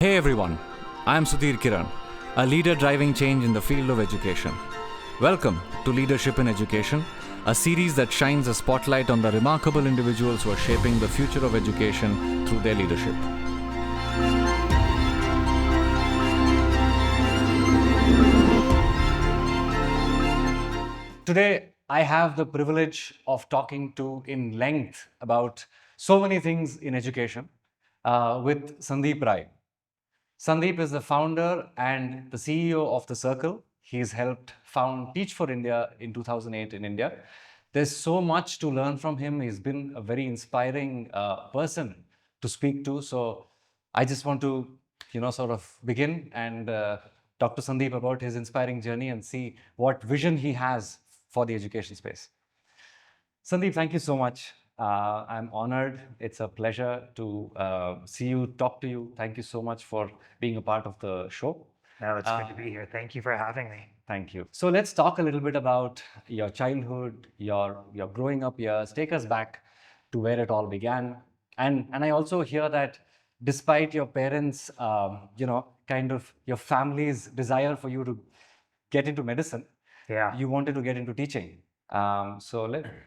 Hey everyone, I am Sudhir Kiran, a leader driving change in the field of education. Welcome to Leadership in Education, a series that shines a spotlight on the remarkable individuals who are shaping the future of education through their leadership. Today, I have the privilege of talking to in length about so many things in education with Sandeep Rai. Sandeep is the founder and the CEO of The Circle. He's helped found Teach for India in 2008 in India. There's so much to learn from him. He's been a very inspiring person to speak to. So I just want to, sort of begin and talk to Sandeep about his inspiring journey and see what vision he has for the education space. Sandeep, thank you so much. I'm honored. It's a pleasure to see you, talk to you. Thank you so much for being a part of the show. No, it's good to be here. Thank you for having me. Thank you. So let's talk a little bit about your childhood, your growing up years. Take us back to where it all began. And I also hear that despite your parents, kind of your family's desire for you to get into medicine, you wanted to get into teaching.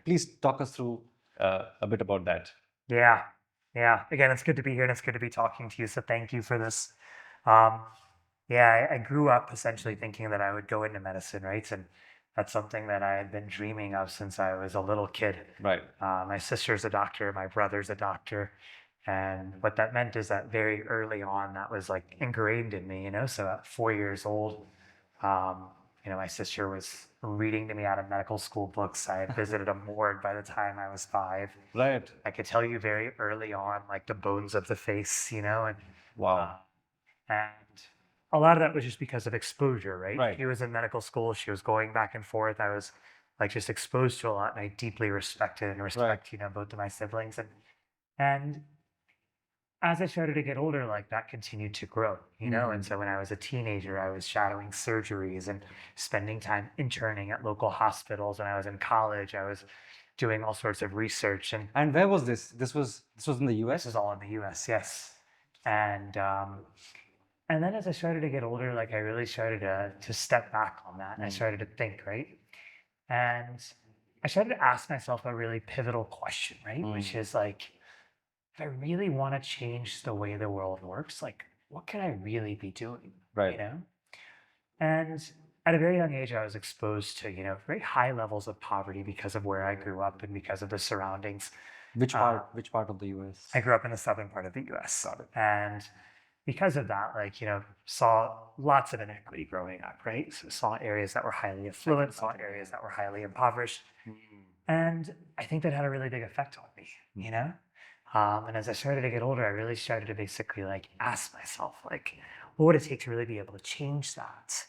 Please talk us through a bit about that. Yeah. Again, it's good to be here and it's good to be talking to you. So thank you for this. I grew up essentially thinking that I would go into medicine, right? And that's something that I had been dreaming of since I was a little kid. Right. My sister's a doctor, my brother's a doctor. And what that meant is that very early on, that was like ingrained in me, So at 4 years old, my sister was reading to me out of medical school books. I had visited a morgue by the time I was 5. Right. I could tell you very early on, like the bones of the face, and Wow. and a lot of that was just because of exposure, right? Right. She was in medical school. She was going back and forth. I was like just exposed to a lot, and I deeply respected and respect, both of my siblings. And as I started to get older, like that continued to grow, And so when I was a teenager, I was shadowing surgeries and spending time interning at local hospitals. When I was in college, I was doing all sorts of research. And where was this? This was in the US? This is all in the US, yes. And then as I started to get older, like I really started to step back on that. And I started to think, right? And I started to ask myself a really pivotal question, right? Which is like, if I really want to change the way the world works, like what can I really be doing? Right. And at a very young age, I was exposed to, very high levels of poverty because of where I grew up and because of the surroundings. Which part of the US? I grew up in the southern part of the US. And because of that, saw lots of inequity growing up, right? So saw areas that were highly affluent, saw areas that were highly impoverished. And I think that had a really big effect on me, And as I started to get older, I really started to basically ask myself, what would it take to really be able to change that?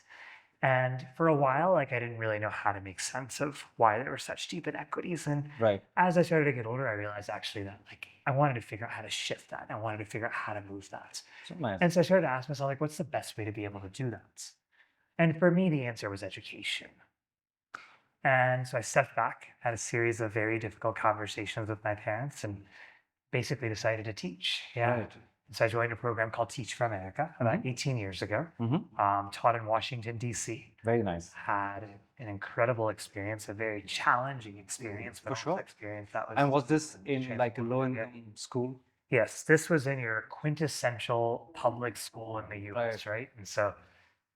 And for a while, I didn't really know how to make sense of why there were such deep inequities. And as I started to get older, I realized actually that I wanted to figure out how to shift that. I wanted to figure out how to move that. So nice. And so I started to ask myself, what's the best way to be able to do that? And for me, the answer was education. And so I stepped back, had a series of very difficult conversations with my parents, and basically decided to teach. Right. So I joined a program called Teach for America about 18 years ago. Taught in Washington, D.C. Very nice. Had an incredible experience, a very challenging experience, but For sure. Experience that was. And was this in a low-income school? Yes, this was in your quintessential public school in the U.S., right? And so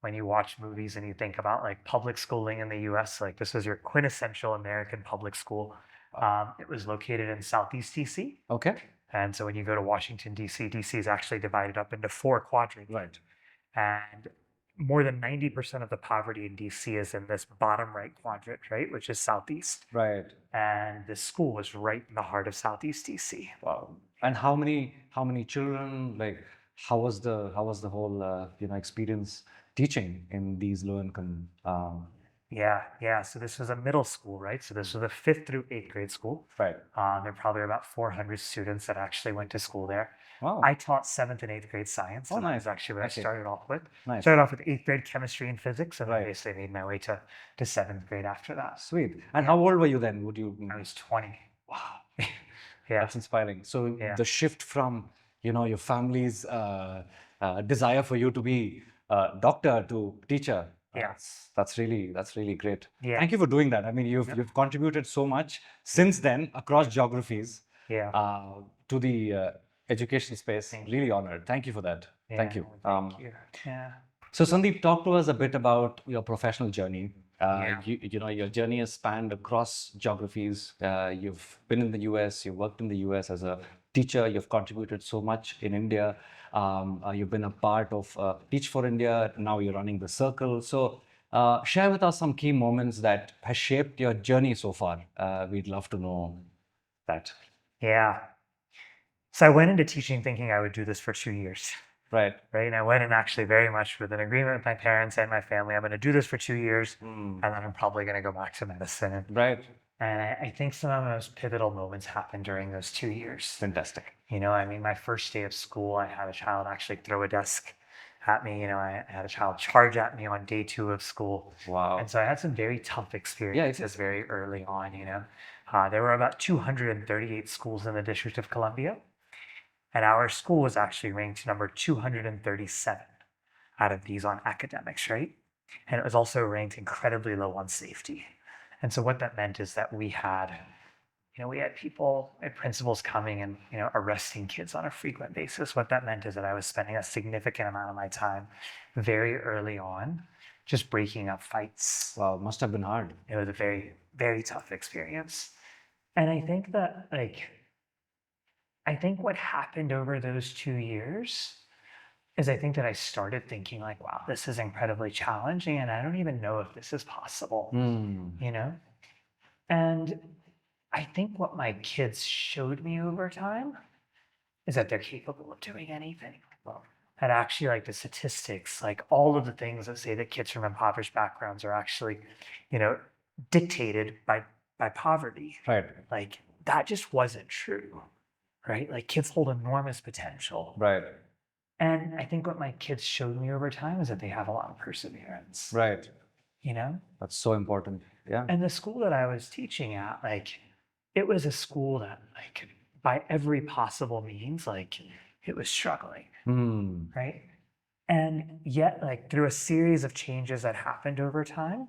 when you watch movies and you think about public schooling in the U.S., this was your quintessential American public school. It was located in Southeast DC. Okay. And so when you go to Washington, D.C., D.C. is actually divided up into 4 quadrants. Right. And more than 90% of the poverty in D.C. is in this bottom right quadrant, right, which is Southeast. Right. And this school was right in the heart of Southeast D.C. Wow. And how many children? How was the whole experience teaching in these low-income? Yeah. So this was a middle school, right? So this was a 5th through 8th grade school. Right. There are probably about 400 students that actually went to school there. Wow. I taught 7th and 8th grade science. Oh, nice. That was actually what I started off with. Nice. Started off with 8th grade chemistry and physics, and Right. I basically made my way to 7th grade after that. Sweet. And how old were you then? I was 20. Wow. Yeah. That's inspiring. So Yeah. the shift from your family's desire for you to be a doctor to teacher. Yeah. That's really great. Yeah. Thank you for doing that. I mean, you've contributed so much since then across geographies Yeah. to the education space. Thank Really honored. Thank you for that. Thank you. Thank you. Yeah. So Sandeep, talk to us a bit about your professional journey. Yeah. You know, your journey has spanned across geographies. You've been in the US, you've worked in the US as a teacher, you've contributed so much in India. You've been a part of Teach for India, now you're running the circle. So share with us some key moments that has shaped your journey so far. We'd love to know that. Yeah. So I went into teaching thinking I would do this for 2 years. Right. Right. And I went in actually very much with an agreement with my parents and my family. I'm going to do this for 2 years, and then I'm probably going to go back to medicine. Right. And I think some of the most pivotal moments happened during those 2 years. Fantastic. You know, I mean, my first day of school, I had a child actually throw a desk at me. You know, I had a child charge at me on day 2 of school. Wow. And so I had some very tough experiences very early on, you know. There were about 238 schools in the District of Columbia. And our school was actually ranked number 237 out of these on academics, right? And it was also ranked incredibly low on safety. And so what that meant is that we had people and principals coming and, arresting kids on a frequent basis. What that meant is that I was spending a significant amount of my time very early on just breaking up fights. Wow, must have been hard. It was a very, very tough experience. And I think that, what happened over those 2 years is I think that I started thinking like, wow, this is incredibly challenging and I don't even know if this is possible, you know? And I think what my kids showed me over time is that they're capable of doing anything. And actually, like the statistics, like all of the things that say that kids from impoverished backgrounds are actually, dictated by poverty. Right. Like that just wasn't true, right? Like kids hold enormous potential. Right. And I think what my kids showed me over time is that they have a lot of perseverance. Right. That's so important. Yeah. And the school that I was teaching at, it was a school that, by every possible means, it was struggling, right? And yet, through a series of changes that happened over time,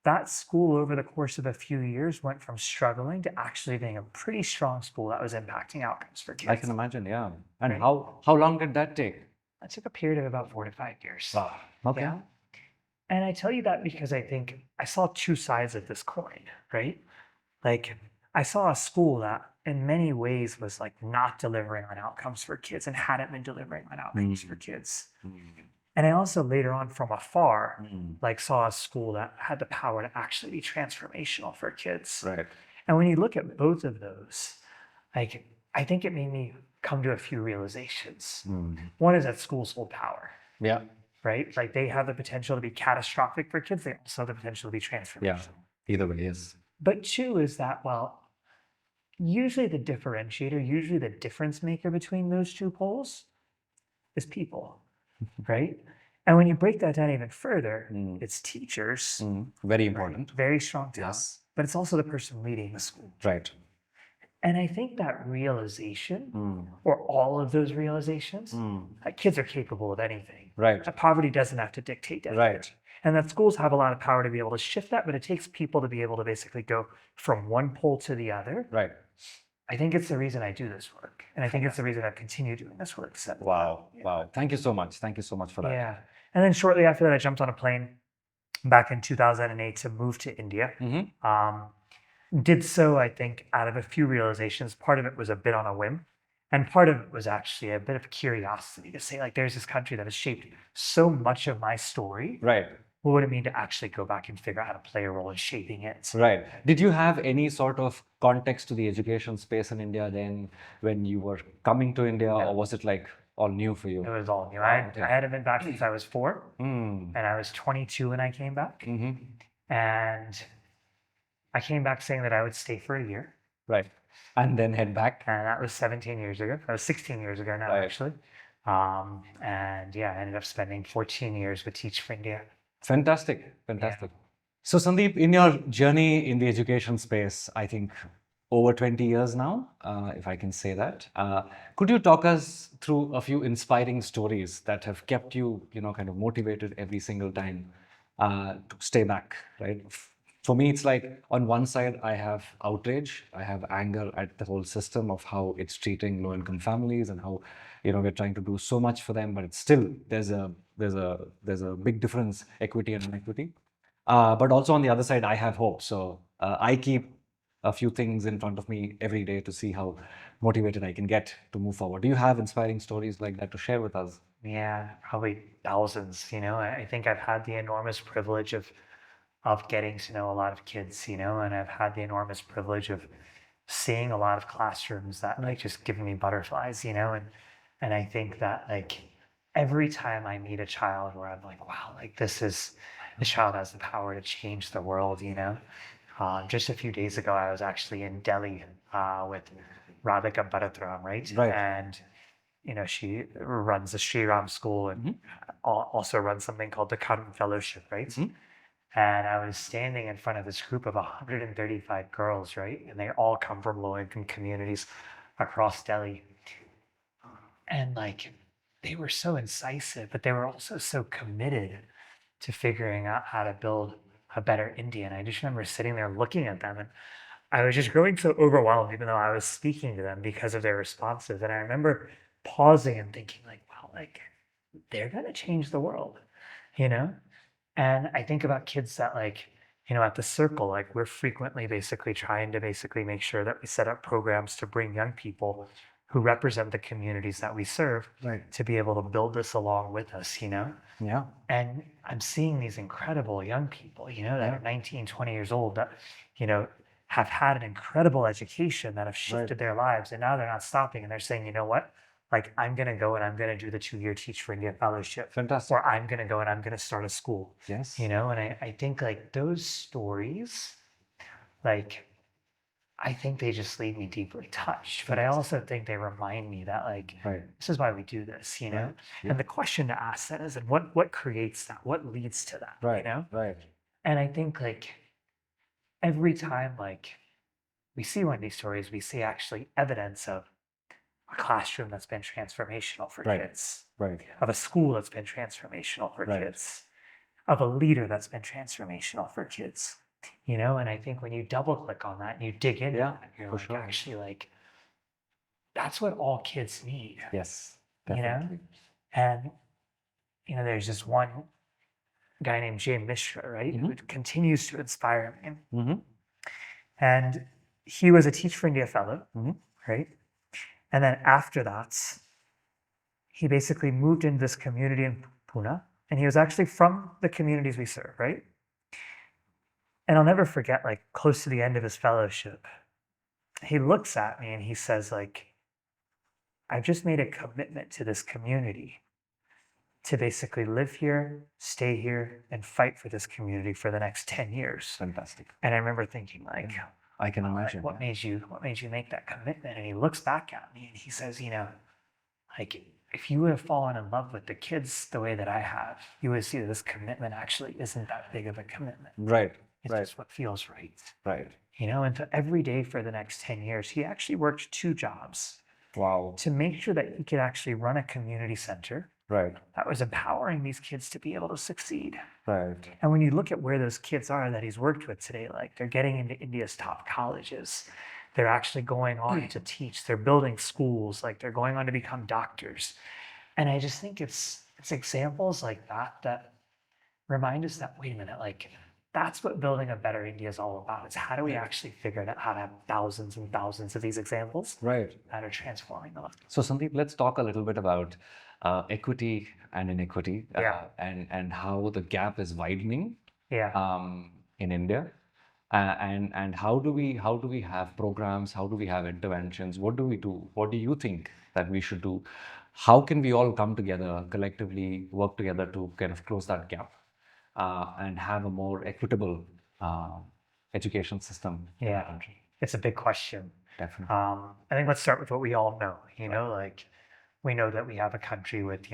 that school over the course of a few years went from struggling to actually being a pretty strong school that was impacting outcomes for kids. I can imagine, yeah. And Right. how long did that take? That took a period of about 4 to 5 years. Wow. Okay. Yeah. And I tell you that because I think I saw two sides of this coin, right? I saw a school that in many ways was not delivering on outcomes for kids and hadn't been delivering on outcomes for kids. And I also later on from afar, saw a school that had the power to actually be transformational for kids. Right. And when you look at both of those, I think it made me come to a few realizations. One is that schools hold power. Yeah. Right? They have the potential to be catastrophic for kids. They also have the potential to be transformational. Yeah. Either way, yes. But two is that, usually the differentiator, usually the difference maker between those two poles is people, right? And when you break that down even further, it's teachers. Very right? important. Very strong talent. Yes. But it's also the person leading the school. Right. And I think that realization, or all of those realizations, that kids are capable of anything. Right. That poverty doesn't have to dictate that. Right. And that schools have a lot of power to be able to shift that, but it takes people to be able to basically go from one pole to the other. Right. I think it's the reason I do this work. And I think it's the reason I continue doing this work. So, Wow. Wow. Thank you so much. Thank you so much for that. Yeah. And then shortly after that, I jumped on a plane back in 2008 to move to India. Did so, I think, out of a few realizations. Part of it was a bit on a whim. And part of it was actually a bit of curiosity to say, there's this country that has shaped so much of my story. Right. What would it mean to actually go back and figure out how to play a role in shaping it? Right. Did you have any sort of context to the education space in India then when you were coming to India, or was it all new for you? It was all new. Okay. I hadn't been back since I was 4, Mm. and I was 22 when I came back. Mm-hmm. And I came back saying that I would stay for a year. Right. And then head back. And that was 17 years ago. That was 16 years ago now, Right. actually. And yeah, I ended up spending 14 years with Teach for India. Fantastic. Fantastic. So Sandeep, in your journey in the education space, I think over 20 years now, if I can say that. Could you talk us through a few inspiring stories that have kept you, kind of motivated every single time to stay back, right? For me, it's like on one side, I have outrage, I have anger at the whole system of how it's treating low-income families and how, we're trying to do so much for them, but it's still there's a big difference, equity and inequity. But also on the other side, I have hope. So I keep a few things in front of me every day to see how motivated I can get to move forward. Do you have inspiring stories like that to share with us? Yeah, probably thousands. I think I've had the enormous privilege of getting to know a lot of kids, and I've had the enormous privilege of seeing a lot of classrooms that like just give me butterflies, and I think that like every time I meet a child where I'm like, wow, like this child has the power to change the world. Just a few days ago, I was actually in Delhi with Radhika Bharatram, right? Right. And she runs the Sri Ram School and also runs something called the Karma Fellowship, right? And I was standing in front of this group of 135 girls, right? And they all come from low-income communities across Delhi. And like, they were so incisive, but they were also so committed to figuring out how to build a better India. And I just remember sitting there looking at them, and I was just growing so overwhelmed, even though I was speaking to them because of their responses. And I remember pausing and thinking, like, wow, like they're gonna change the world, you know? And I think about kids that like, at the circle, like we're frequently basically trying to basically make sure that we set up programs to bring young people who represent the communities that we serve Right. to be able to build this along with us. Yeah. And I'm seeing these incredible young people, that are 19, 20 years old that, have had an incredible education that have shifted their lives. And now they're not stopping and they're saying, you know what? Like, I'm going to go and I'm going to do the 2-year Teach for India fellowship. Fantastic. Or I'm going to go and I'm going to start a school. Yes. And I think like those stories, like, I think they just leave me deeply touched, but I also think they remind me that like Right. this is why we do this, Right. Yeah. And the question to ask then is, and what creates that? What leads to that? Right. Right. And I think like every time like we see one of these stories, we see actually evidence of a classroom that's been transformational for Right. kids, Right. of a school that's been transformational for Right. kids, of a leader that's been transformational for kids. And I think when you double click on that and you dig into Yeah, that, you're for like, sure. actually, like, that's what all kids need, Yes. you know? Definitely. And, there's just one guy named Jay Mishra, right, who continues to inspire me. Mm-hmm. And he was a Teach for India fellow, Mm-hmm. right? And then after that, he basically moved into this community in Pune, and he was actually from the communities we serve, right? And I'll never forget, like, close to the end of his fellowship, he looks at me and he says, like, I've just made a commitment to this community to basically live here, stay here, and fight for this community for the next 10 years. Fantastic. And I remember thinking, like, I can "Wow, like, imagine. what made you make that commitment?" And he looks back at me and he says, like, if you would have fallen in love with the kids the way that I have, you would see that this commitment actually isn't that big of a commitment. Right. It's Right. just what feels right. Right. And so every day for the next 10 years, he actually worked 2 jobs Wow. to make sure that he could actually run a community center Right. that was empowering these kids to be able to succeed. Right. And when you look at where those kids are that he's worked with today, like they're getting into India's top colleges, they're actually going on to teach, they're building schools, like they're going on to become doctors. And I just think it's examples like that remind us that, wait a minute, like that's what building a better India is all about. It's how do we actually figure out how to have thousands and thousands of these examples Right. that are transforming the life. So Sandeep, let's talk a little bit about equity and inequity, Yeah. and how the gap is widening Yeah. in India, and how do we have programs? How do we have interventions? What do we do? What do you think that we should do? How can we all come together collectively, work together to kind of close that gap and have a more equitable education system in the Yeah. country? It's a big question. Definitely. I think let's start with what we all know. Like we know that we have a country with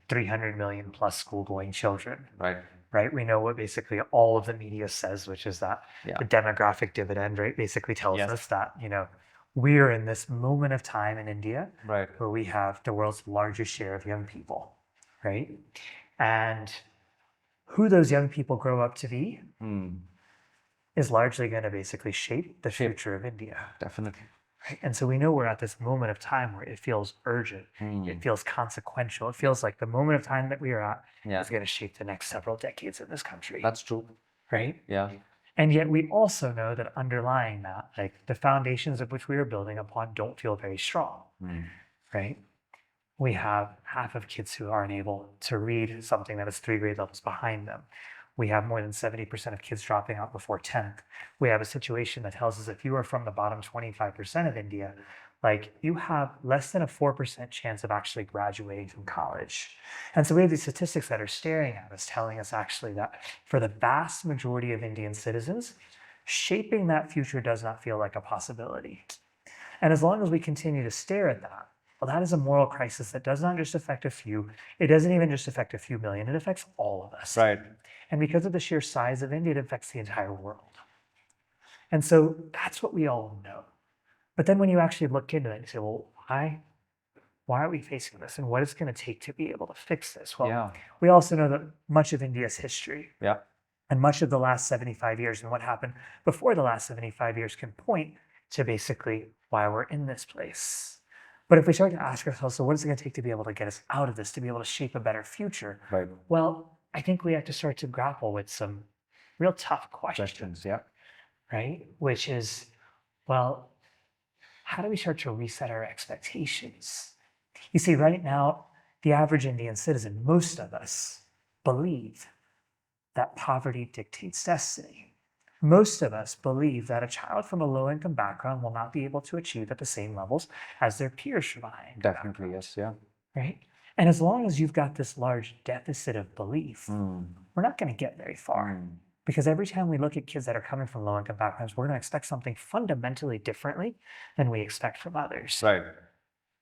300 million plus school-going children. Right. right? We know what basically all of the media says, which is that Yeah. the demographic dividend, right, basically tells Yes. us that, we're in this moment of time in India Right. where we have the world's largest share of young people, right? And who those young people grow up to be is largely going to basically shape the future of India. Definitely. Right? And so we know we're at this moment of time where it feels urgent, it feels consequential, it feels like the moment of time that we are at is going to shape the next several decades in this country. That's true. Right? Yeah. And yet we also know that underlying that, like the foundations of which we are building upon don't feel very strong. Right? We have half of kids who aren't able to read something that is 3 grade levels behind them. We have more than 70% of kids dropping out before 10th. We have a situation that tells us if you are from the bottom 25% of India, like you have less than a 4% chance of actually graduating from college. And so we have these statistics that are staring at us, telling us actually that for the vast majority of Indian citizens, shaping that future does not feel like a possibility. And as long as we continue to stare at that, well, that is a moral crisis that does not just affect a few. It doesn't even just affect a few million. It affects all of us. Right. And because of the sheer size of India, it affects the entire world. And so that's what we all know. But then when you actually look into it, you say, well, why are we facing this? And what is going to take to be able to fix this? Well, we also know that much of India's history and much of the last 75 years and what happened before the last 75 years can point to basically why we're in this place. But if we start to ask ourselves, so what is it going to take to be able to get us out of this, to be able to shape a better future? Right. Well, I think we have to start to grapple with some real tough questions. Yeah. Right? Which is, well, how do we start to reset our expectations? You see, right now, the average Indian citizen, most of us believe that poverty dictates destiny. Most of us believe that a child from a low-income background will not be able to achieve at the same levels as their peers from a high-income Definitely, background. yes, yeah. Right? And as long as you've got this large deficit of belief, we're not going to get very far. Because every time we look at kids that are coming from low-income backgrounds, we're going to expect something fundamentally differently than we expect from others. Right.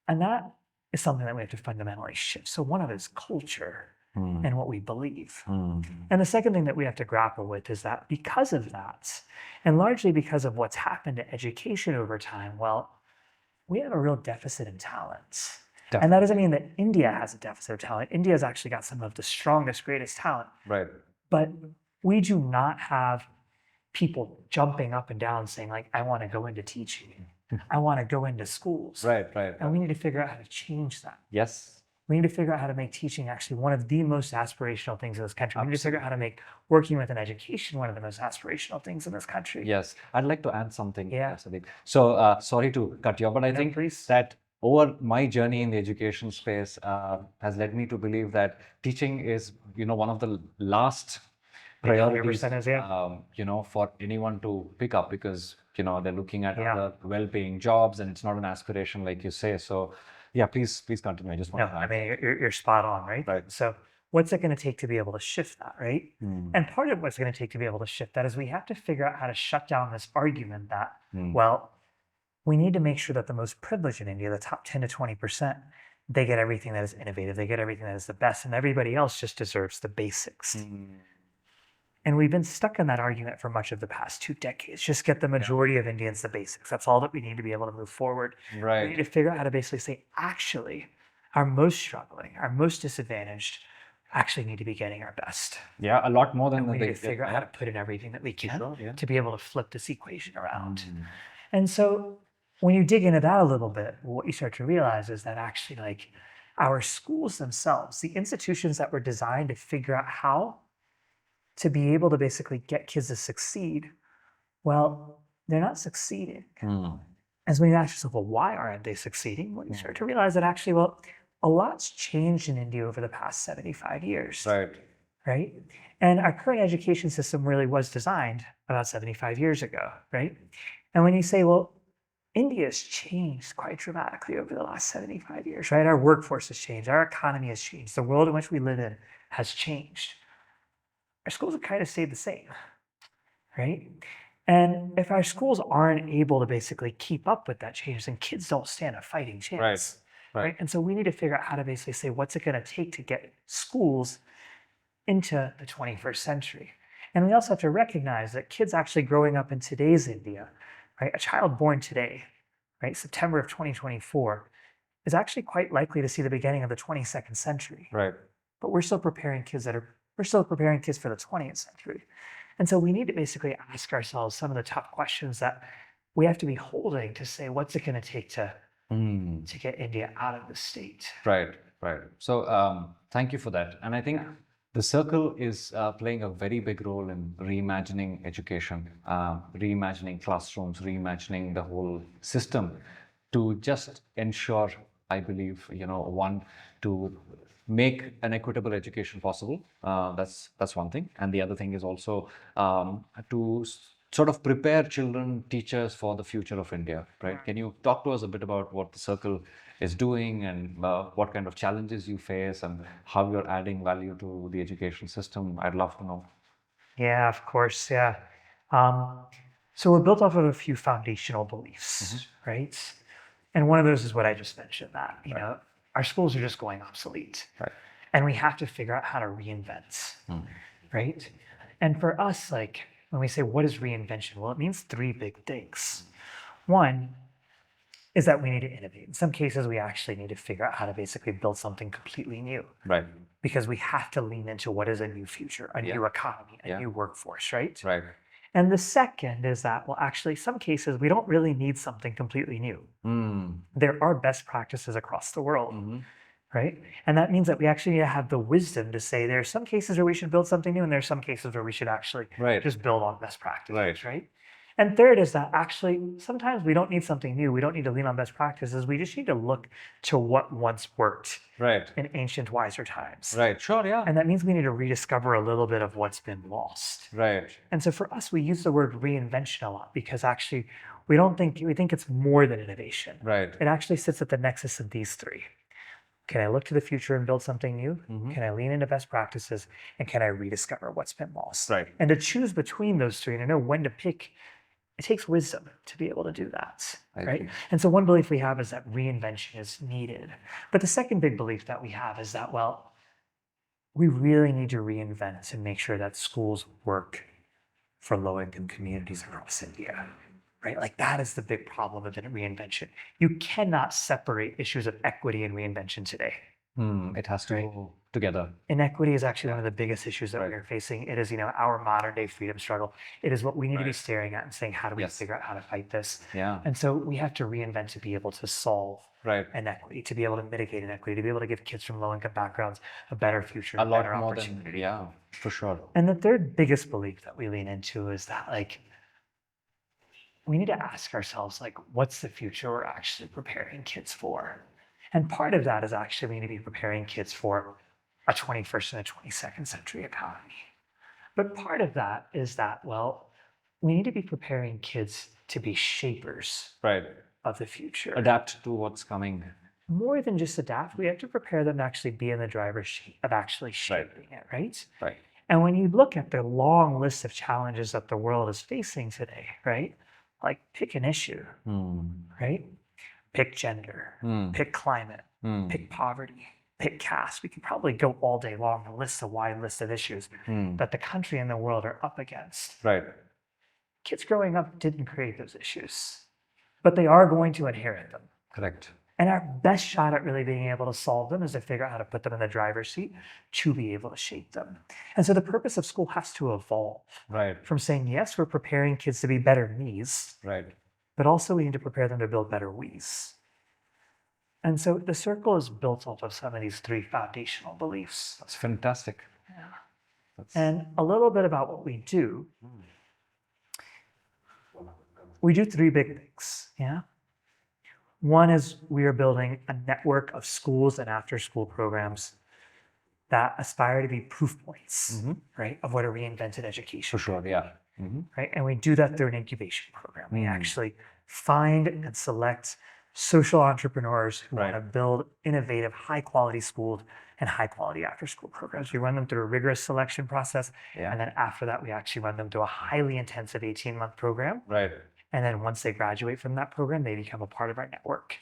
And that is something that we have to fundamentally shift. So one of it is culture and what we believe. And the second thing that we have to grapple with is that because of that, and largely because of what's happened to education over time, well, we have a real deficit in talent. And that doesn't mean that India has a deficit of talent. India has actually got some of the strongest, greatest talent. Right. But we do not have people jumping up and down saying, like, I want to go into teaching. I want to go into schools. Right. And we need to figure out how to change that. Yes. We need to figure out how to make teaching actually one of the most aspirational things in this country. We need to figure out how to make working with an education one of the most aspirational things in this country. Yes. I'd like to add something. Yeah. Sandeep. So sorry to cut you off, but I think please. that over my journey in the education space has led me to believe that teaching is, one of the last priorities, for anyone to pick up because, they're looking at other well-paying jobs and it's not an aspiration like you say. So yeah, please continue. I just want to add. I mean, you're spot on, right? Right. So what's it going to take to be able to shift that, right? And part of what's going to take to be able to shift that is we have to figure out how to shut down this argument that, well, we need to make sure that the most privileged in India, the top 10 to 20%, they get everything that is innovative, they get everything that is the best, and everybody else just deserves the basics. And we've been stuck in that argument for much of the past 2 decades. Just get the majority of Indians the basics. That's all that we need to be able to move forward. Right. We need to figure out how to basically say, actually, our most struggling, our most disadvantaged actually need to be getting our best. Yeah, a lot more than and we need to figure out how to put in everything that we can to be able to flip this equation around. And so when you dig into that a little bit, what you start to realize is that actually, like, our schools themselves, the institutions that were designed to figure out how to be able to basically get kids to succeed, well, they're not succeeding. As when you ask yourself, well, why aren't they succeeding? Well, you start to realize that actually, well, a lot's changed in India over the past 75 years. Right? And our current education system really was designed about 75 years ago, right? And when you say, well, India's changed quite dramatically over the last 75 years, right? Our workforce has changed, our economy has changed, the world in which we live in has changed. Our schools have kind of stayed the same, right? And if our schools aren't able to basically keep up with that change, then kids don't stand a fighting chance. Right? And so we need to figure out how to basically say, what's it going to take to get schools into the 21st century. And we also have to recognize that kids actually growing up in today's India, right, a child born today, right, September of 2024, is actually quite likely to see the beginning of the 22nd century. Right. But we're still preparing kids for the 20th century. And so we need to basically ask ourselves some of the tough questions that we have to be holding to say, what's it going to take to get India out of the state? Right, right. So thank you for that. And I think the circle is playing a very big role in reimagining education, reimagining classrooms, reimagining the whole system to just ensure, I believe, one, to make an equitable education possible. That's one thing. And the other thing is also to sort of prepare children, teachers for the future of India, right? Can you talk to us a bit about what the circle is doing and what kind of challenges you face and how you're adding value to the education system? I'd love to know. Yeah, of course. Yeah. So we're built off of a few foundational beliefs, right? And one of those is what I just mentioned, that, our schools are just going obsolete. Right. And we have to figure out how to reinvent, right? And for us, like, when we say, what is reinvention? Well, it means three big things. One is that we need to innovate. In some cases, we actually need to figure out how to basically build something completely new. Right. Because we have to lean into what is a new future, a new economy, a new workforce, right? Right. And the second is that, well, actually, some cases, we don't really need something completely new. There are best practices across the world, right? And that means that we actually need to have the wisdom to say there are some cases where we should build something new, and there are some cases where we should actually just build on best practices, right? And third is that actually sometimes we don't need something new. We don't need to lean on best practices. We just need to look to what once worked in ancient wiser times. Right. Sure. Yeah. And that means we need to rediscover a little bit of what's been lost. Right. And so for us, we use the word reinvention a lot because actually we think it's more than innovation. Right. It actually sits at the nexus of these three. Can I look to the future and build something new? Can I lean into best practices? And can I rediscover what's been lost? Right. And to choose between those three and to know when to pick, it takes wisdom to be able to do that, right? And so one belief we have is that reinvention is needed. But the second big belief that we have is that, well, we really need to reinvent and make sure that schools work for low-income communities across India, right? Like that is the big problem of reinvention. You cannot separate issues of equity and reinvention today. It has to go together. Inequity is actually one of the biggest issues that we are facing. It is, our modern day freedom struggle. It is what we need to be staring at and saying, how do we figure out how to fight this? Yeah. And so we have to reinvent to be able to solve inequity, to be able to mitigate inequity, to be able to give kids from low-income backgrounds a better future, A lot better more opportunity. than, for sure. And the third biggest belief that we lean into is that, like, we need to ask ourselves, like, what's the future we're actually preparing kids for? And part of that is actually we need to be preparing kids for a 21st and a 22nd century economy. But part of that is that, well, we need to be preparing kids to be shapers of the future. Adapt to what's coming. More than just adapt, we have to prepare them to actually be in the driver's seat of actually shaping it, right? Right. And when you look at the long list of challenges that the world is facing today, right? Like pick an issue, right? Pick gender, pick climate, pick poverty, pick caste. We could probably go all day long and list a wide list of issues that the country and the world are up against. Right. Kids growing up didn't create those issues, but they are going to inherit them. Correct. And our best shot at really being able to solve them is to figure out how to put them in the driver's seat to be able to shape them. And so the purpose of school has to evolve from saying, yes, we're preparing kids to be better me's, but also we need to prepare them to build better we's. And so the circle is built off of some of these three foundational beliefs. That's fantastic. Yeah. And a little bit about what we do. We do three big things. Yeah. One is we are building a network of schools and after-school programs that aspire to be proof points, right, of what a reinvented education. For sure, yeah. Right, and we do that through an incubation program. We actually find and select social entrepreneurs who want to build innovative, high-quality schools and high-quality after-school programs. We run them through a rigorous selection process, and then after that, we actually run them through a highly intensive 18-month program. And then once they graduate from that program, they become a part of our network.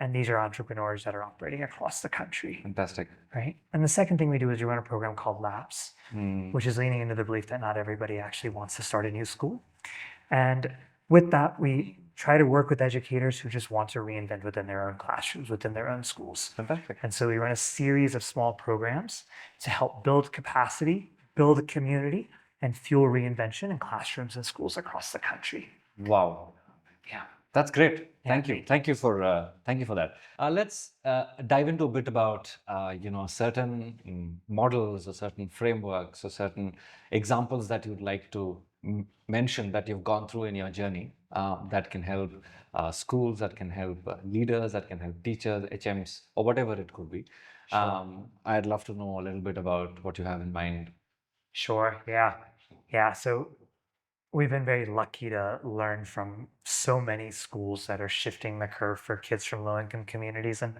And these are entrepreneurs that are operating across the country, Fantastic. right? And the second thing we do is we run a program called Labs, Mm. which is leaning into the belief that not everybody actually wants to start a new school. And with that, we try to work with educators who just want to reinvent within their own classrooms, within their own schools. Fantastic. And so we run a series of small programs to help build capacity, build a community, and fuel reinvention in classrooms and schools across the country. Wow. Yeah. That's great. Yeah, Thank you. great. Thank you for that. Let's dive into a bit about certain models or certain frameworks or certain examples that you'd like to mention that you've gone through in your journey that can help schools, that can help leaders, that can help teachers, HMs, or whatever it could be. I'd love to know a little bit about what you have in mind. Sure. Yeah. Yeah. So we've been very lucky to learn from so many schools that are shifting the curve for kids from low income communities. And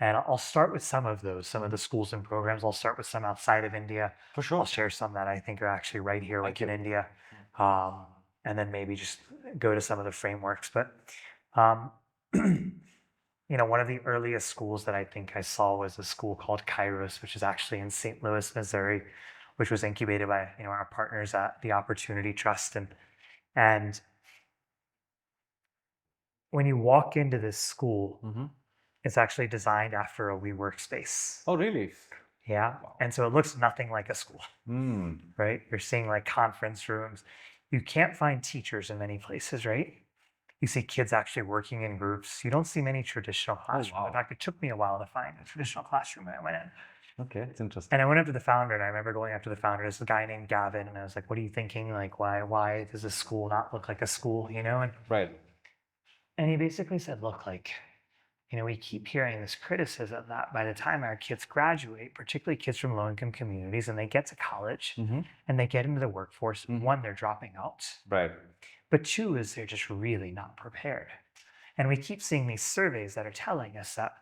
I'll start with some of those, some of the schools and programs. I'll start with some outside of India. For sure. I'll share some that I think are actually right here Thank within you. India. And then maybe just go to some of the frameworks. But, um, one of the earliest schools that I think I saw was a school called Kairos, which is actually in St. Louis, Missouri, which was incubated by our partners at the Opportunity Trust. And when you walk into this school, Mhm. it's actually designed after a WeWork space. Oh, really? Yeah. And so it looks nothing like a school, Mm. right? You're seeing like conference rooms. You can't find teachers in many places, right? You see kids actually working in groups. You don't see many traditional classrooms. wow. In fact, it took me a while to find a traditional classroom when I went in. Okay, it's interesting. And I went up to the founder, and I remember going up to the founder. There's a guy named Gavin, and I was like, "What are you thinking? Like, why does this school not look like a school?" Right. And he basically said, "Look, like, we keep hearing this criticism that by the time our kids graduate, particularly kids from low-income communities, and they get to college and they get into the workforce, one, they're dropping out, Right. but two is they're just really not prepared. And we keep seeing these surveys that are telling us that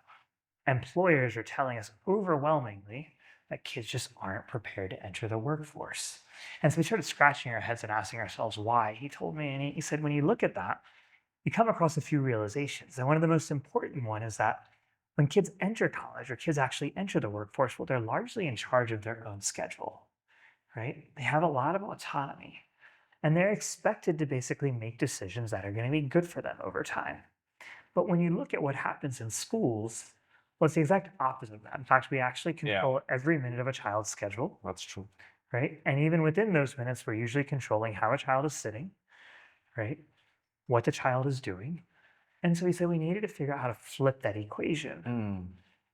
employers are telling us overwhelmingly that kids just aren't prepared to enter the workforce." And so we started scratching our heads and asking ourselves why. He told me, and he said, when you look at that, you come across a few realizations. And one of the most important one is that when kids enter college or kids actually enter the workforce, well, they're largely in charge of their own schedule, right? They have a lot of autonomy and they're expected to basically make decisions that are going to be good for them over time. But when you look at what happens in schools, well, it's the exact opposite of that. In fact, we actually control every minute of a child's schedule, That's true. right? And even within those minutes, we're usually controlling how a child is sitting, right? What the child is doing. And so we said we needed to figure out how to flip that equation. Mm.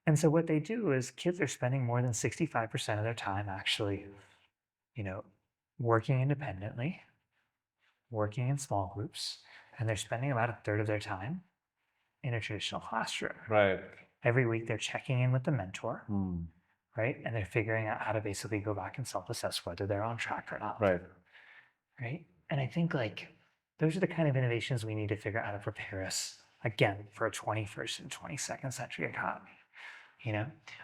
And so what they do is kids are spending more than 65% of their time actually, working independently, working in small groups, and they're spending about a third of their time in a traditional classroom. Right. Every week they're checking in with the mentor, Mm. right? And they're figuring out how to basically go back and self-assess whether they're on track or not. Right. Right. And I think like those are the kind of innovations we need to figure out how to prepare us again for a 21st and 22nd century economy.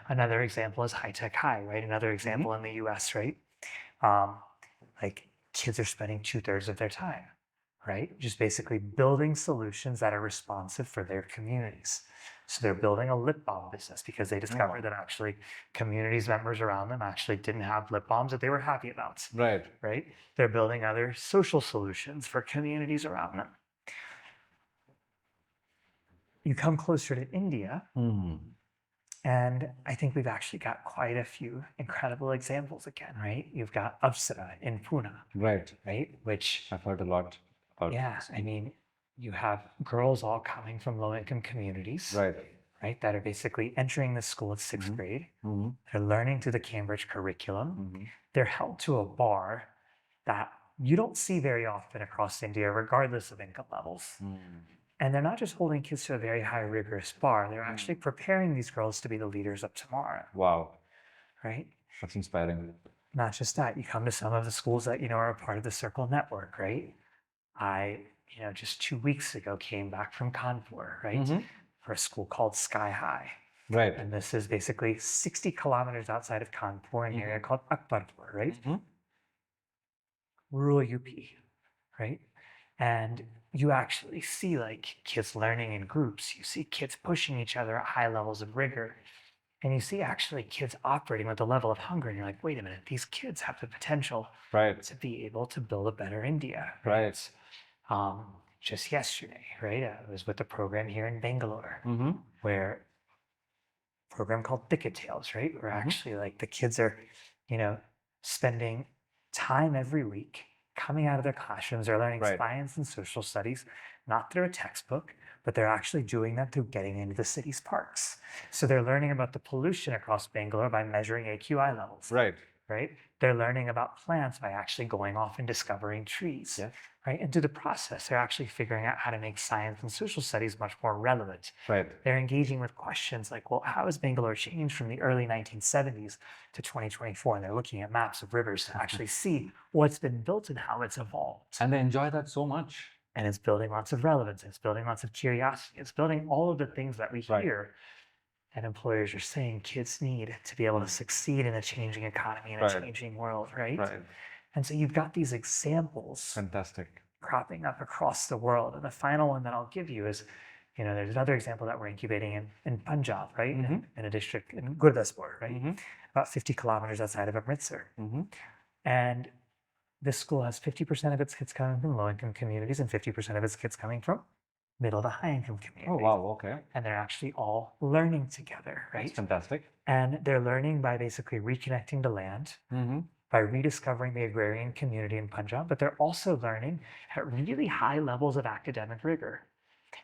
Another example is high tech high, right? Another example in the US, right? Like kids are spending 2/3 of their time, right? Just basically building solutions that are responsive for their communities. So they're building a lip balm business because they discovered that actually communities members around them actually didn't have lip balms that they were happy about, Right. right? They're building other social solutions for communities around them. You come closer to India, Mm. and I think we've actually got quite a few incredible examples again, right? You've got Apsara in Pune, Right. right? Which, I've heard a lot about. yeah, I mean, you have girls all coming from low-income communities, Right. right? That are basically entering the school at 6th grade. Mm-hmm. They're learning through the Cambridge curriculum. Mm-hmm. They're held to a bar that you don't see very often across India, regardless of income levels. Mm. And they're not just holding kids to a very high rigorous bar, they're actually preparing these girls to be the leaders of tomorrow, Wow. right? That's inspiring. Not just that, you come to some of the schools that, are a part of the Circle Network, right? I, just 2 weeks ago came back from Kanpur, right? For a school called Sky High. Right. And this is basically 60 kilometers outside of Kanpur in an area called Akbarpur, right? Rural UP, right? And you actually see like kids learning in groups. You see kids pushing each other at high levels of rigor. And you see actually kids operating with a level of hunger. And you're like, wait a minute, these kids have the potential Right. to be able to build a better India. Right. Um, just yesterday, right? I was with a program here in Bangalore Mm-hmm. where program called Thicket Tales, right? Where Mhm. actually like the kids are, you know, spending time every week coming out of their classrooms. They're learning Right. science and social studies, not through a textbook, but they're actually doing that through getting into the city's parks. So they're learning about the pollution across Bangalore by measuring AQI levels. Right. Right? They're learning about plants by actually going off and discovering trees. Yes. Right? And through the process, they're actually figuring out how to make science and social studies much more relevant. Right. They're engaging with questions like, well, how has Bangalore changed from the early 1970s to 2024? And they're looking at maps of rivers to actually see what's been built and how it's evolved. And they enjoy that so much. And it's building lots of relevance. It's building lots of curiosity. It's building all of the things that we Right. hear. And employers are saying kids need to be able to succeed in a changing economy, in a Right. changing world, right? Right. And so you've got these examples Fantastic. cropping up across the world. And the final one that I'll give you is, there's another example that we're incubating in Punjab, right? In a district in Gurdaspur, right? Mm-hmm. About 50 kilometers outside of Amritsar. Mm-hmm. And this school has 50% of its kids coming from low-income communities and 50% of its kids coming from middle to high-income communities. Oh, wow. Okay. And they're actually all learning together, right? That's fantastic. And they're learning by basically reconnecting to land, Mm-hmm. by rediscovering the agrarian community in Punjab, but they're also learning at really high levels of academic rigor.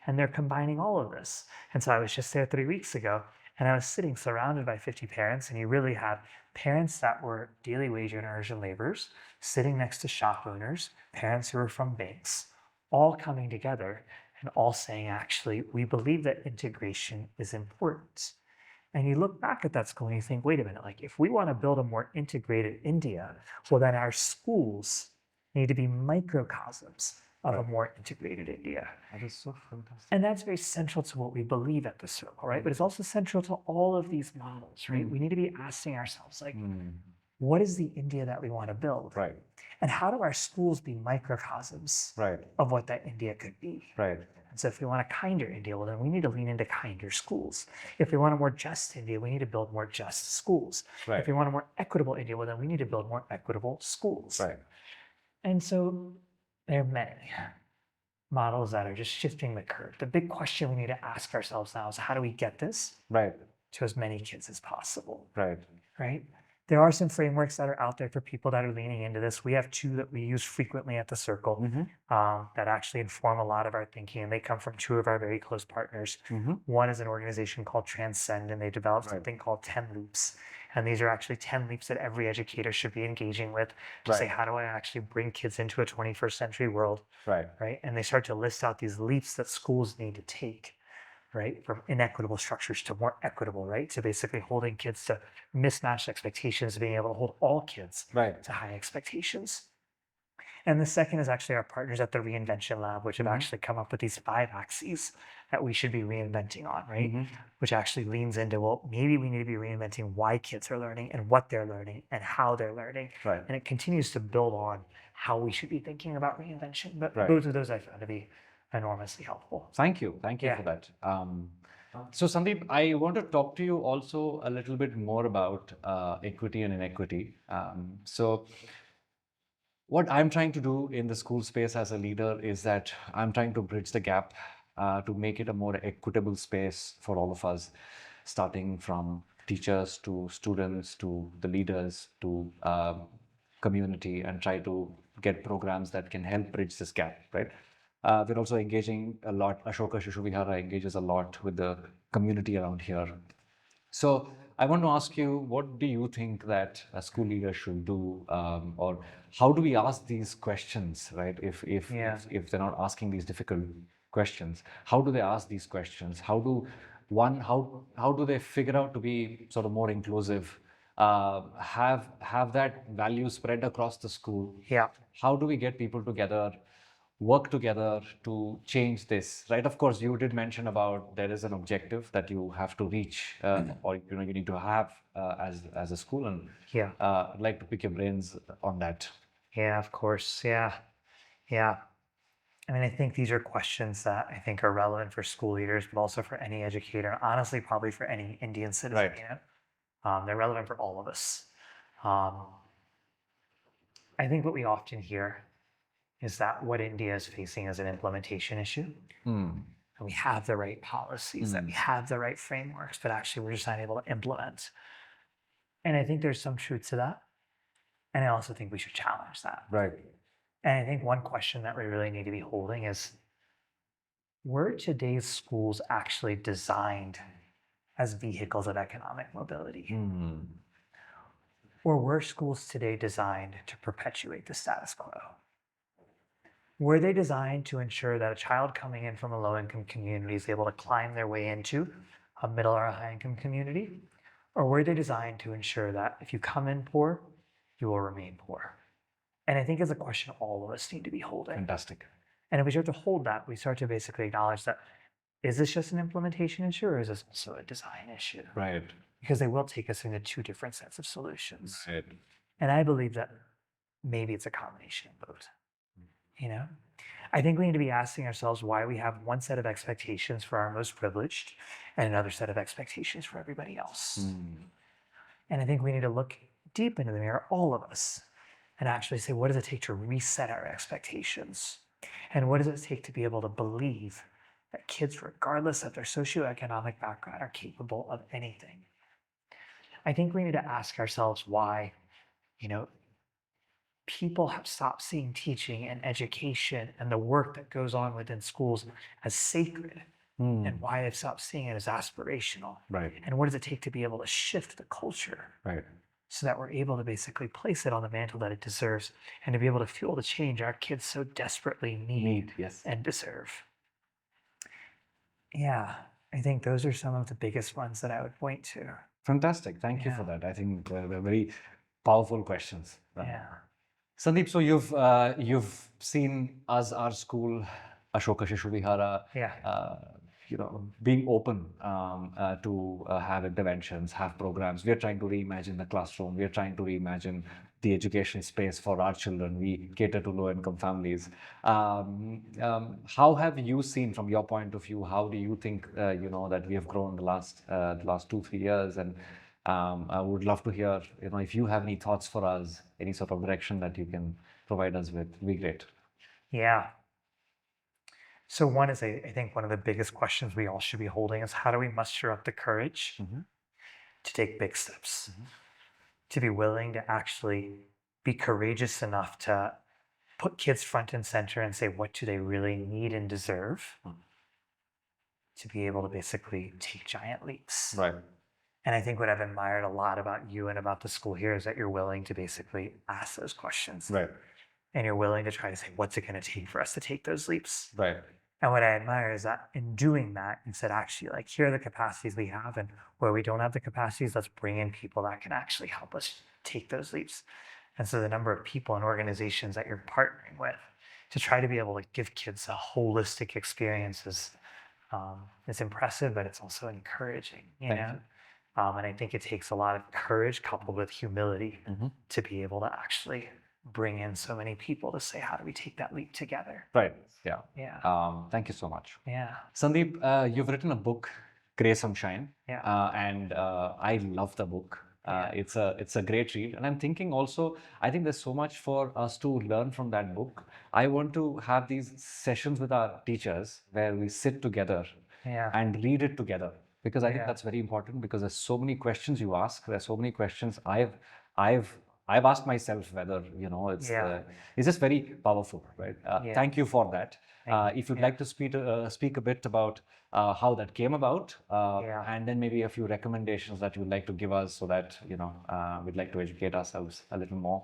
And they're combining all of this. And so I was just there 3 weeks ago, and I was sitting surrounded by 50 parents, and you really had parents that were daily wage earners and laborers sitting next to shop owners, parents who were from banks, all coming together and all saying, actually, we believe that integration is important. And you look back at that school and you think, wait a minute, like if we want to build a more integrated India, well, then our schools need to be microcosms of a Right. more integrated India. That is so fantastic. And that's very central to what we believe at the circle, right? But it's also central to all of these models, right? We need to be asking ourselves, like, what is the India that we want to build? Right. And how do our schools be microcosms Right. of what that India could be? Right. And so if we want a kinder India, well, then we need to lean into kinder schools. If we want a more just India, we need to build more just schools. Right. If we want a more equitable India, well, then we need to build more equitable schools. Right. And so there are many models that are just shifting the curve. The big question we need to ask ourselves now is how do we get this Right. to as many kids as possible, Right. right? There are some frameworks that are out there for people that are leaning into this. We have two that we use frequently at the circle that actually inform a lot of our thinking, and they come from two of our very close partners. Mm-hmm. One is an organization called Transcend, and they developed Right. something called 10 Leaps. And these are actually 10 leaps that every educator should be engaging with to say, Right. how do I actually bring kids into a 21st century world, Right. right? And they start to list out these leaps that schools need to take, right? From inequitable structures to more equitable, right? To basically holding kids to mismatched expectations, to being able to hold all kids Right. to high expectations. And the second is actually our partners at the Reinvention Lab, which have actually come up with these 5 axes that we should be reinventing on, right? Which actually leans into, well, maybe we need to be reinventing why kids are learning and what they're learning and how they're learning. Right. And it continues to build on how we should be thinking about reinvention. But Right. both of those I found to be enormously helpful. Thank you. Thank you Yeah. for that. So, Sandeep, I want to talk to you also a little bit more about equity and inequity. So, what I'm trying to do in the school space as a leader is that I'm trying to bridge the gap to make it a more equitable space for all of us, starting from teachers to students to the leaders to community, and try to get programs that can help bridge this gap, right? We're also engaging a lot. Ashoka Vihara engages a lot with the community around here. So I want to ask you, what do you think that a school leader should do, or how do we ask these questions, right? If they're not asking these difficult questions, how do they ask these questions? How do they figure out to be sort of more inclusive? Have that value spread across the school? Yeah. How do we get people together, work together to change this, right? Of course, you did mention about there is an objective that you have to reach, or you need to have as a school, and Yeah. I'd like to pick your brains on that. Yeah, of course. Yeah. Yeah. I mean, I think these are questions that I think are relevant for school leaders, but also for any educator. Honestly, probably for any Indian citizen. Right. You know, they're relevant for all of us. Um, I think what we often hear is that what India is facing is an implementation issue. Hmm. And we have the right policies, that we have the right frameworks, but actually we're just not able to implement. And I think there's some truth to that. And I also think we should challenge that. Right. And I think one question that we really need to be holding is, were today's schools actually designed as vehicles of economic mobility? Hmm. Or were schools today designed to perpetuate the status quo? Were they designed to ensure that a child coming in from a low income community is able to climb their way into a middle or a high income community? Or were they designed to ensure that if you come in poor, you will remain poor? And I think it's a question all of us need to be holding. Fantastic. And if we start to hold that, we start to basically acknowledge that, is this just an implementation issue or is this also a design issue? Right. Because they will take us into two different sets of solutions. Right. And I believe that maybe it's a combination of both. You know, I think we need to be asking ourselves why we have one set of expectations for our most privileged and another set of expectations for everybody else. And I think we need to look deep into the mirror, all of us, and actually say, what does it take to reset our expectations? And what does it take to be able to believe that kids, regardless of their socioeconomic background, are capable of anything? I think we need to ask ourselves why, you know, people have stopped seeing teaching and education and the work that goes on within schools as sacred, and why they've stopped seeing it as aspirational. Right. And what does it take to be able to shift the culture Right. so that we're able to basically place it on the mantle that it deserves and to be able to fuel the change our kids so desperately need Yes. and deserve. Yeah, I think those are some of the biggest ones that I would point to. Fantastic. Thank you for that. I think they're very powerful questions. Yeah. Sandeep, so you've seen us, our school, Ashoka Vihara, Yeah. being open to have interventions, have programs. We are trying to reimagine the classroom. We are trying to reimagine the education space for our children. We cater to low-income families. How have you seen, from your point of view, how do you think that we have grown the last 2-3 years? And I would love to hear, if you have any thoughts for us, any sort of direction that you can provide us with, would be great. Yeah. So one is, I think one of the biggest questions we all should be holding is, how do we muster up the courage to take big steps, to be willing to actually be courageous enough to put kids front and center and say, what do they really need and deserve to be able to basically take giant leaps? Right. And I think what I've admired a lot about you and about the school here is that you're willing to basically ask those questions. Right. And you're willing to try to say, what's it going to take for us to take those leaps? Right. And what I admire is that in doing that, you said, actually, like, here are the capacities we have, and where we don't have the capacities, let's bring in people that can actually help us take those leaps. And so the number of people and organizations that you're partnering with to try to be able to give kids a holistic experience is it's impressive, but it's also encouraging, you know? And I think it takes a lot of courage coupled with humility to be able to actually bring in so many people to say, how do we take that leap together? Right. Yeah. Yeah. Thank you so much. Yeah. Sandeep, you've written a book, Grace and Shine. Yeah. And I love the book. Yeah. It's a great read. And I'm thinking also, I think there's so much for us to learn from that book. I want to have these sessions with our teachers where we sit together Yeah. and read it together. Because I think Yeah. that's very important, because there's so many questions you ask. There's so many questions I've asked myself, whether, it's just very powerful, right? Thank you for that. If you'd like to speak a bit about how that came about, and then maybe a few recommendations that you'd like to give us, so that, we'd like to educate ourselves a little more.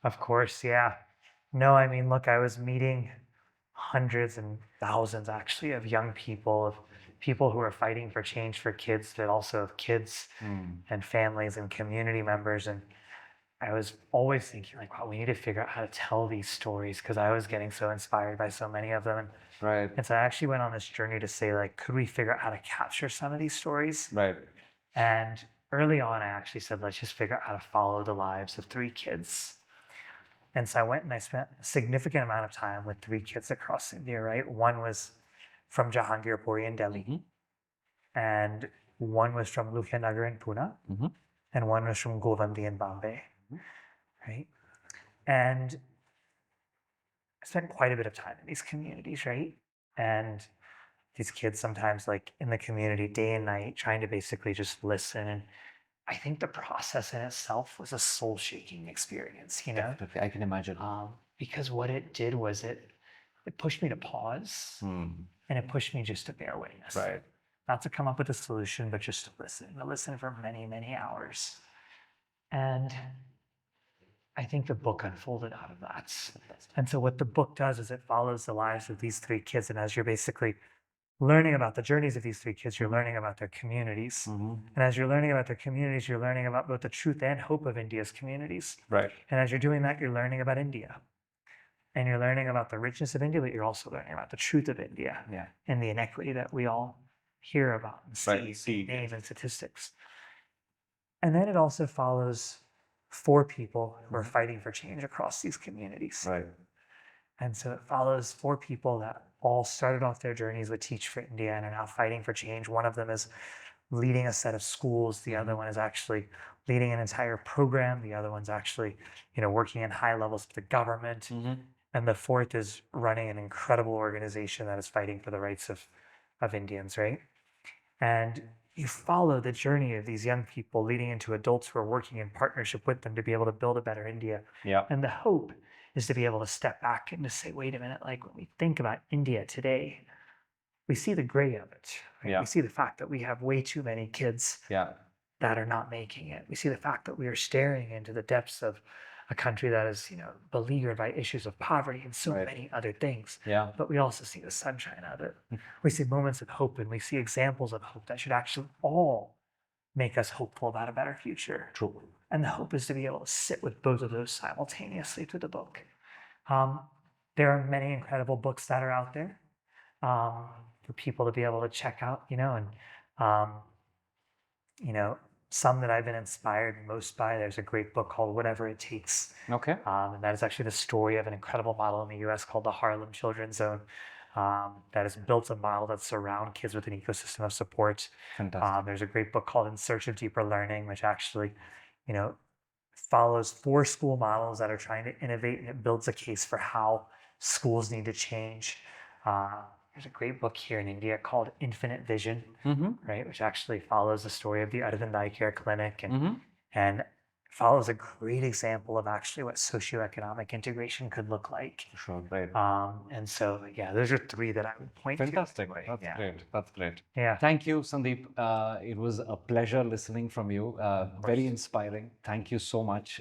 Of course, yeah. No, I mean, look, I was meeting hundreds and thousands, actually, of young people, of people who are fighting for change for kids, but also of kids and families and community members. And I was always thinking, like, wow, we need to figure out how to tell these stories, because I was getting so inspired by so many of them. Right. And so I actually went on this journey to say, like, could we figure out how to capture some of these stories? Right. And early on, I actually said, let's just figure out how to follow the lives of 3 kids. And so I went and I spent a significant amount of time with 3 kids across India, right? One was from Jahangirpuri in Delhi, and one was from Luhyanagar in Pune, and one was from Govandi in Bombay, right? And I spent quite a bit of time in these communities, right? And these kids sometimes like in the community day and night trying to basically just listen. And I think the process in itself was a soul shaking experience, you know? Definitely, I can imagine. Because what it did was it pushed me to pause and it pushed me just to bear witness. Right. Not to come up with a solution, but just to listen for many, many hours. And I think the book unfolded out of that. And so what the book does is it follows the lives of these 3 kids. And as you're basically learning about the journeys of these 3 kids, you're learning about their communities. And as you're learning about their communities, you're learning about both the truth and hope of India's communities. Right. And as you're doing that, you're learning about India. And you're learning about the richness of India, but you're also learning about the truth of India and the inequity that we all hear about and see names and statistics. And then it also follows 4 people who are fighting for change across these communities. Right. And so it follows 4 people that all started off their journeys with Teach for India and are now fighting for change. One of them is leading a set of schools. The other one is actually leading an entire program. The other one's actually, working in high levels of the government. And the 4th is running an incredible organization that is fighting for the rights of Indians, right? And you follow the journey of these young people leading into adults who are working in partnership with them to be able to build a better India. Yeah. And the hope is to be able to step back and to say, wait a minute, like when we think about India today, we see the gray of it. Right? We see the fact that we have way too many kids that are not making it. We see the fact that we are staring into the depths of a country that is, beleaguered by issues of poverty and so many other things. But we also see the sunshine of it. We see moments of hope and we see examples of hope that should actually all make us hopeful about a better future. True. And the hope is to be able to sit with both of those simultaneously through the book. There are many incredible books that are out there for people to be able to check out, some that I've been inspired most by. There's a great book called Whatever It Takes. Okay. And that is actually the story of an incredible model in the US called the Harlem Children's Zone that has built a model that surrounds kids with an ecosystem of support. Fantastic. There's a great book called In Search of Deeper Learning, which actually, follows 4 school models that are trying to innovate, and it builds a case for how schools need to change. There's a great book here in India called Infinite Vision, right, which actually follows the story of the Arvind Eye Care Clinic and follows a great example of actually what socioeconomic integration could look like. Sure, right. And so, those are 3 that I would point Fantastic. to. That's great. That's great. Yeah. Thank you, Sandeep. It was a pleasure listening from you. Very inspiring. Thank you so much.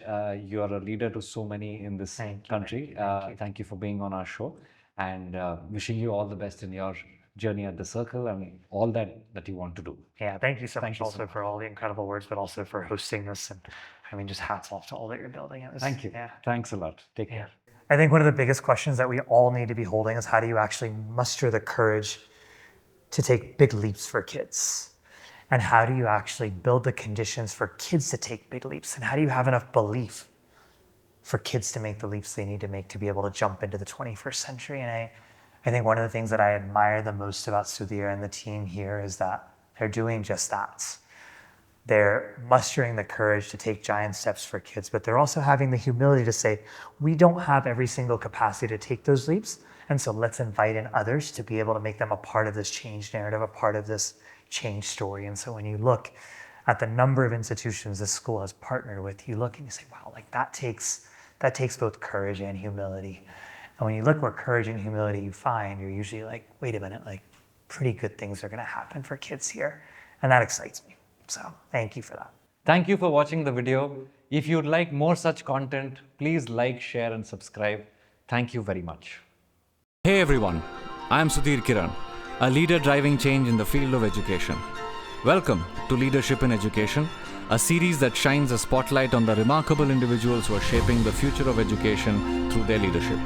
You are a leader to so many in this country. Thank you for being on our show. And wishing you all the best in your journey at the circle and all that you want to do. Yeah, thank you so much also for all the incredible words, but also for hosting this. And just hats off to all that you're building. Thank you. Yeah. Thanks a lot. Take care. I think one of the biggest questions that we all need to be holding is how do you actually muster the courage to take big leaps for kids? And how do you actually build the conditions for kids to take big leaps? And how do you have enough belief for kids to make the leaps they need to make to be able to jump into the 21st century? And I think one of the things that I admire the most about Sudhir and the team here is that they're doing just that. They're mustering the courage to take giant steps for kids, but they're also having the humility to say, we don't have every single capacity to take those leaps. And so let's invite in others to be able to make them a part of this change narrative, a part of this change story. And so when you look at the number of institutions this school has partnered with, you look and you say, wow, like that takes both courage and humility. And when you look where courage and humility you find, you're usually like, wait a minute, like pretty good things are going to happen for kids here. And that excites me. So thank you for that. Thank you for watching the video. If you'd like more such content, please like, share, and subscribe. Thank you very much. Hey everyone, I am Sudhir Kiran, a leader driving change in the field of education. Welcome to Leadership in Education, a series that shines a spotlight on the remarkable individuals who are shaping the future of education through their leadership.